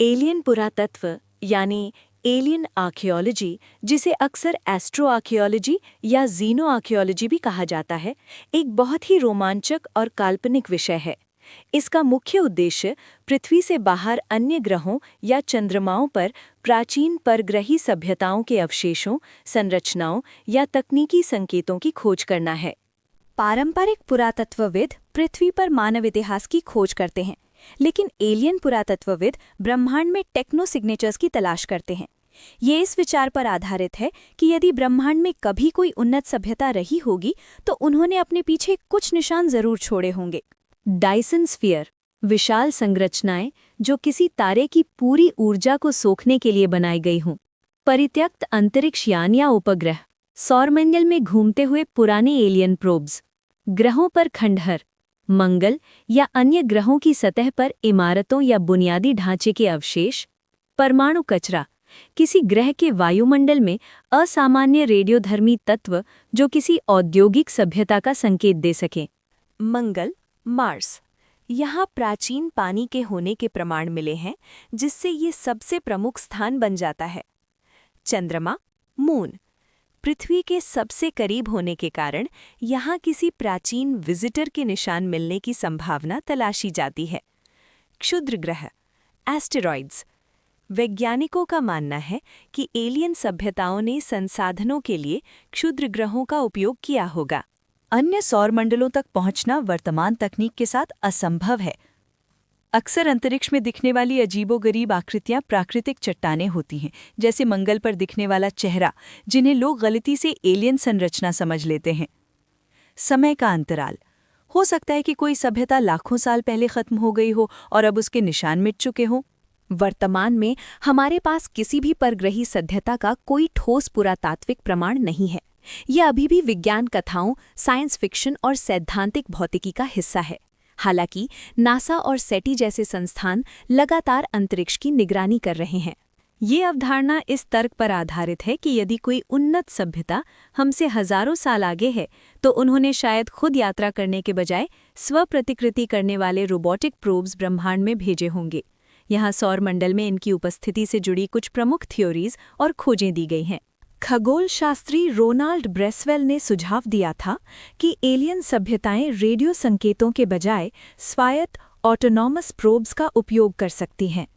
Alien पुरातत्व यानी alien archaeology, जिसे अक्सर एस्ट्रो आर्कियोलॉजी या जीनो आर्कियोलॉजी भी कहा जाता है, एक बहुत ही रोमांचक और काल्पनिक विषय है। इसका मुख्य उद्देश्य पृथ्वी से बाहर अन्य ग्रहों या चंद्रमाओं पर प्राचीन परग्रही सभ्यताओं के अवशेषों, संरचनाओं या तकनीकी संकेतों की खोज करना है। पारंपरिक पुरातत्वविद पृथ्वी पर मानव इतिहास की खोज करते हैं, लेकिन एलियन पुरातत्वविद ब्रह्मांड में टेक्नो सिग्नेचर्स की तलाश करते हैं। ये इस विचार पर आधारित है कि यदि ब्रह्मांड में कभी कोई उन्नत सभ्यता रही होगी तो उन्होंने अपने पीछे कुछ निशान जरूर छोड़े होंगे। डायसन स्फीयर, विशाल संरचनाएं जो किसी तारे की पूरी ऊर्जा को सोखने के लिए बनाई गई हों। परित्यक्त अंतरिक्ष यान या उपग्रह, सौरमंडल में घूमते हुए पुराने एलियन प्रोब्स। ग्रहों पर खंडहर, मंगल या अन्य ग्रहों की सतह पर इमारतों या बुनियादी ढांचे के अवशेष। परमाणु कचरा, किसी ग्रह के वायुमंडल में असामान्य रेडियोधर्मी तत्व जो किसी औद्योगिक सभ्यता का संकेत दे सकें। मंगल, मार्स, यहाँ प्राचीन पानी के होने के प्रमाण मिले हैं, जिससे ये सबसे प्रमुख स्थान बन जाता है। चंद्रमा, मून, पृथ्वी के सबसे करीब होने के कारण यहाँ किसी प्राचीन विजिटर के निशान मिलने की संभावना तलाशी जाती है। क्षुद्र ग्रह, एस्टेरॉइड्स, वैज्ञानिकों का मानना है कि एलियन सभ्यताओं ने संसाधनों के लिए क्षुद्र ग्रहों का उपयोग किया होगा। अन्य सौरमंडलों तक पहुंचना वर्तमान तकनीक के साथ असंभव है। अक्सर अंतरिक्ष में दिखने वाली अजीबोगरीब आकृतियां प्राकृतिक चट्टानें होती हैं, जैसे मंगल पर दिखने वाला चेहरा, जिन्हें लोग गलती से एलियन संरचना समझ लेते हैं। समय का अंतराल, हो सकता है कि कोई सभ्यता लाखों साल पहले खत्म हो गई हो और अब उसके निशान मिट चुके हों। वर्तमान में हमारे पास किसी भी परग्रही सभ्यता का कोई ठोस पुरातात्विक प्रमाण नहीं है। यह अभी भी विज्ञान कथाओं, साइंस फिक्शन और सैद्धांतिक भौतिकी का हिस्सा है। हालांकि नासा और सेटी जैसे संस्थान लगातार अंतरिक्ष की निगरानी कर रहे हैं। ये अवधारणा इस तर्क पर आधारित है कि यदि कोई उन्नत सभ्यता हमसे हजारों साल आगे है, तो उन्होंने शायद खुद यात्रा करने के बजाय स्वप्रतिकृति करने वाले रोबोटिक प्रोब्स ब्रह्मांड में भेजे होंगे। यहाँ सौरमंडल में इनकी उपस्थिति से जुड़ी कुछ प्रमुख थ्योरीज और खोजें दी गई हैं। खगोल शास्त्री रोनाल्ड ब्रेसवेल ने सुझाव दिया था कि एलियन सभ्यताएं रेडियो संकेतों के बजाय स्वायत्त ऑटोनॉमस प्रोब्स का उपयोग कर सकती हैं।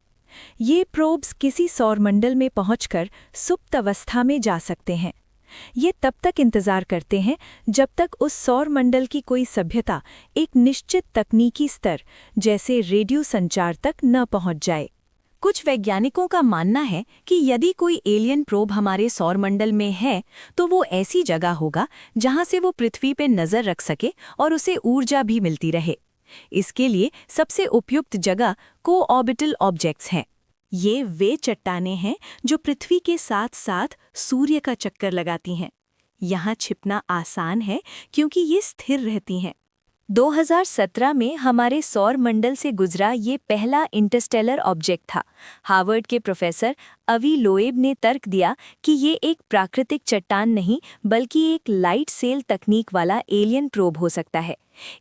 ये प्रोब्स किसी सौरमंडल में पहुंचकर सुप्त अवस्था में जा सकते हैं। ये तब तक इंतजार करते हैं जब तक उस सौरमंडल की कोई सभ्यता एक निश्चित तकनीकी स्तर, जैसे रेडियो संचार तक न पहुंच जाए। कुछ वैज्ञानिकों का मानना है कि यदि कोई एलियन प्रोब हमारे सौरमंडल में है, तो वो ऐसी जगह होगा जहां से वो पृथ्वी पे नजर रख सके और उसे ऊर्जा भी मिलती रहे। इसके लिए सबसे उपयुक्त जगह कोऑर्बिटल ऑब्जेक्ट्स हैं। ये वे चट्टानें हैं जो पृथ्वी के साथ साथ सूर्य का चक्कर लगाती हैं। यहाँ छिपना आसान है क्योंकि ये स्थिर रहती हैं। 2017 में हमारे सौर मंडल से गुजरा ये पहला इंटरस्टेलर ऑब्जेक्ट था। हार्वर्ड के प्रोफेसर अवी लोएब ने तर्क दिया कि ये एक प्राकृतिक चट्टान नहीं, बल्कि एक लाइट सेल तकनीक वाला एलियन प्रोब हो सकता है।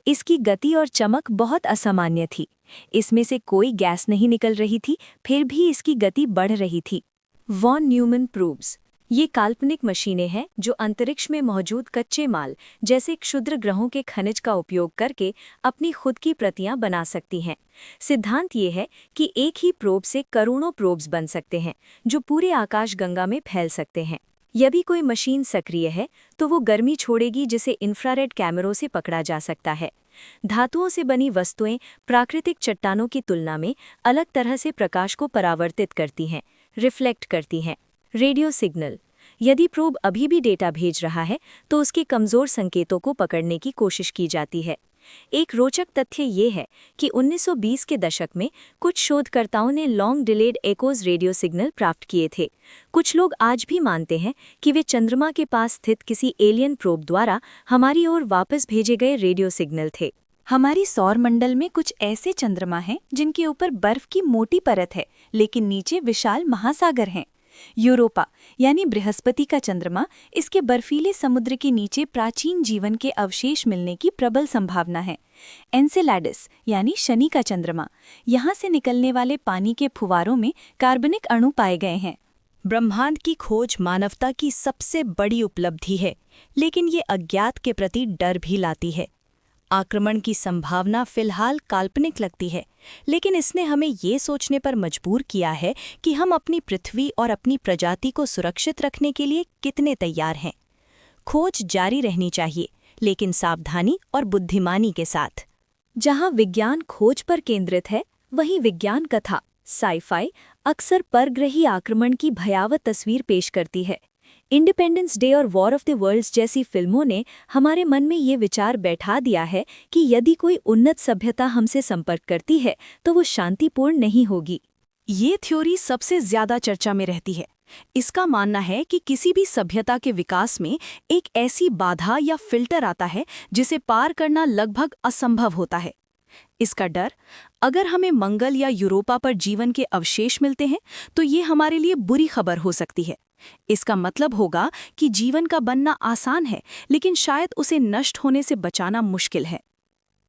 इसकी गति और चमक बहुत असामान्य थी। इसमें से कोई गैस नहीं निकल रही थी, फिर भी इसकी गति बढ़ रही थी। वॉन न्यूमैन प्रोब्स, ये काल्पनिक मशीनें हैं जो अंतरिक्ष में मौजूद कच्चे माल जैसे क्षुद्र ग्रहों के खनिज का उपयोग करके अपनी खुद की प्रतियां बना सकती हैं। सिद्धांत ये है कि एक ही प्रोब से करोड़ों प्रोब्स बन सकते हैं जो पूरे आकाशगंगा में फैल सकते हैं। यदि कोई मशीन सक्रिय है तो वो गर्मी छोड़ेगी, जिसे इंफ्रारेड कैमरों से पकड़ा जा सकता है। धातुओं से बनी वस्तुएं प्राकृतिक चट्टानों की तुलना में अलग तरह से प्रकाश को परावर्तित करती हैं, रिफ्लेक्ट करती हैं। रेडियो सिग्नल, यदि प्रोब अभी भी डेटा भेज रहा है तो उसके कमज़ोर संकेतों को पकड़ने की कोशिश की जाती है। एक रोचक तथ्य ये है कि 1920 के दशक में कुछ शोधकर्ताओं ने long delayed echoes radio signal प्राप्त किए थे। कुछ लोग आज भी मानते हैं कि वे चंद्रमा के पास स्थित किसी एलियन प्रोब द्वारा हमारी ओर वापस भेजे गए रेडियो सिग्नल थे। हमारी सौरमंडल में कुछ ऐसे चंद्रमा हैं जिनके ऊपर बर्फ की मोटी परत है, लेकिन नीचे विशाल महासागर हैं। यूरोपा यानी बृहस्पति का चंद्रमा, इसके बर्फीले समुद्र के नीचे प्राचीन जीवन के अवशेष मिलने की प्रबल संभावना है। एनसेलैडस यानी शनि का चंद्रमा, यहाँ से निकलने वाले पानी के फुवारों में कार्बनिक अणु पाए गए हैं। ब्रह्मांड की खोज मानवता की सबसे बड़ी उपलब्धि है, लेकिन ये अज्ञात के प्रति डर भी लाती है। आक्रमण की संभावना फिलहाल काल्पनिक लगती है, लेकिन इसने हमें ये सोचने पर मजबूर किया है कि हम अपनी पृथ्वी और अपनी प्रजाति को सुरक्षित रखने के लिए कितने तैयार हैं। खोज जारी रहनी चाहिए, लेकिन सावधानी और बुद्धिमानी के साथ। जहां विज्ञान खोज पर केंद्रित है, वहीं विज्ञान कथा साइफाई अक्सर परग्रही आक्रमण की भयावह तस्वीर पेश करती है। इंडिपेंडेंस डे और वॉर ऑफ द वर्ल्ड्स जैसी फिल्मों ने हमारे मन में ये विचार बैठा दिया है कि यदि कोई उन्नत सभ्यता हमसे संपर्क करती है तो वो शांतिपूर्ण नहीं होगी। ये थ्योरी सबसे ज्यादा चर्चा में रहती है। इसका मानना है कि किसी भी सभ्यता के विकास में एक ऐसी बाधा या फिल्टर आता है जिसे पार करना लगभग असंभव होता है। इसका डर, अगर हमें मंगल या यूरोपा पर जीवन के अवशेष मिलते हैं तो ये हमारे लिए बुरी खबर हो सकती है। इसका मतलब होगा कि जीवन का बनना आसान है, लेकिन शायद उसे नष्ट होने से बचाना मुश्किल है।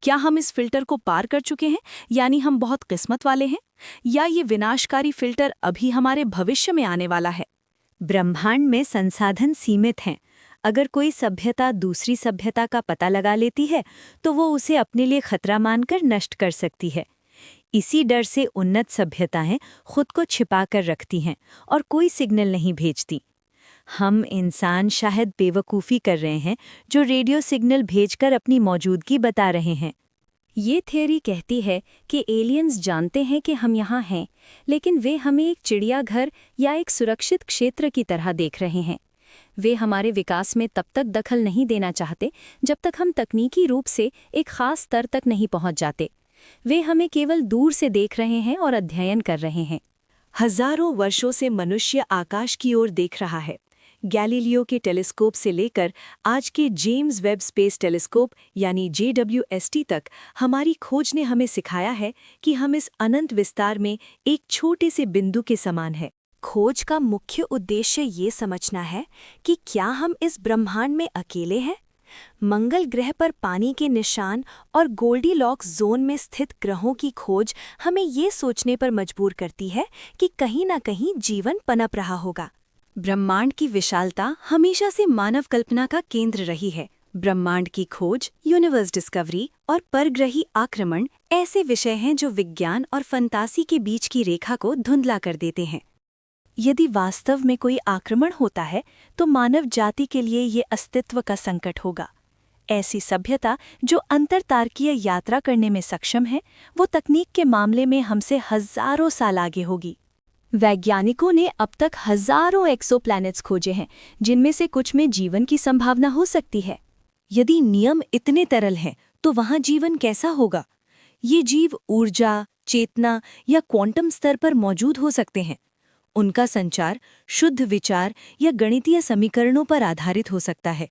क्या हम इस फिल्टर को पार कर चुके हैं, यानी हम बहुत किस्मत वाले हैं, या ये विनाशकारी फिल्टर अभी हमारे भविष्य में आने वाला है? ब्रह्मांड में संसाधन सीमित हैं। अगर कोई सभ्यता दूसरी सभ्यता का पता लगा लेती है तो वो उसे अपने लिए खतरा मानकर नष्ट कर सकती है। इसी डर से उन्नत सभ्यताएं खुद को छिपाकर रखती हैं और कोई सिग्नल नहीं भेजती। हम इंसान शायद बेवकूफ़ी कर रहे हैं जो रेडियो सिग्नल भेजकर अपनी मौजूदगी बता रहे हैं। ये थ्योरी कहती है कि एलियंस जानते हैं कि हम यहाँ हैं, लेकिन वे हमें एक चिड़ियाघर या एक सुरक्षित क्षेत्र की तरह देख रहे हैं। वे हमारे विकास में तब तक दखल नहीं देना चाहते जब तक हम तकनीकी रूप से एक खास स्तर तक नहीं पहुंच जाते। वे हमें केवल दूर से देख रहे हैं और अध्ययन कर रहे हैं। हजारों वर्षों से मनुष्य आकाश की ओर देख रहा है। गैलीलियो के टेलीस्कोप से लेकर आज के जेम्स वेब स्पेस टेलीस्कोप यानी JWST तक हमारी खोज ने हमें सिखाया है कि हम इस अनंत विस्तार में एक छोटे से बिंदु के समान हैं। खोज का मुख्य उद्देश्य ये समझना है कि क्या हम इस ब्रह्मांड में अकेले हैं। मंगल ग्रह पर पानी के निशान और गोल्डीलॉक्स जोन में स्थित ग्रहों की खोज हमें ये सोचने पर मजबूर करती है कि कहीं न कहीं जीवन पनप रहा होगा। ब्रह्मांड की विशालता हमेशा से मानव कल्पना का केंद्र रही है। ब्रह्मांड की खोज, यूनिवर्स डिस्कवरी और परग्रही आक्रमण ऐसे विषय हैं जो विज्ञान और फंतासी के बीच की रेखा को धुंधला कर देते हैं। यदि वास्तव में कोई आक्रमण होता है तो मानव जाति के लिए ये अस्तित्व का संकट होगा। ऐसी सभ्यता जो अंतरतारकीय यात्रा करने में सक्षम है, वो तकनीक के मामले में हमसे हजारों साल आगे होगी। वैज्ञानिकों ने अब तक हजारों एक्सोप्लैनेट्स खोजे हैं, जिनमें से कुछ में जीवन की संभावना हो सकती है। यदि नियम इतने तरल हैं, तो वहाँ जीवन कैसा होगा? ये जीव ऊर्जा, चेतना या क्वांटम स्तर पर मौजूद हो सकते हैं। उनका संचार शुद्ध विचार या गणितीय समीकरणों पर आधारित हो सकता है।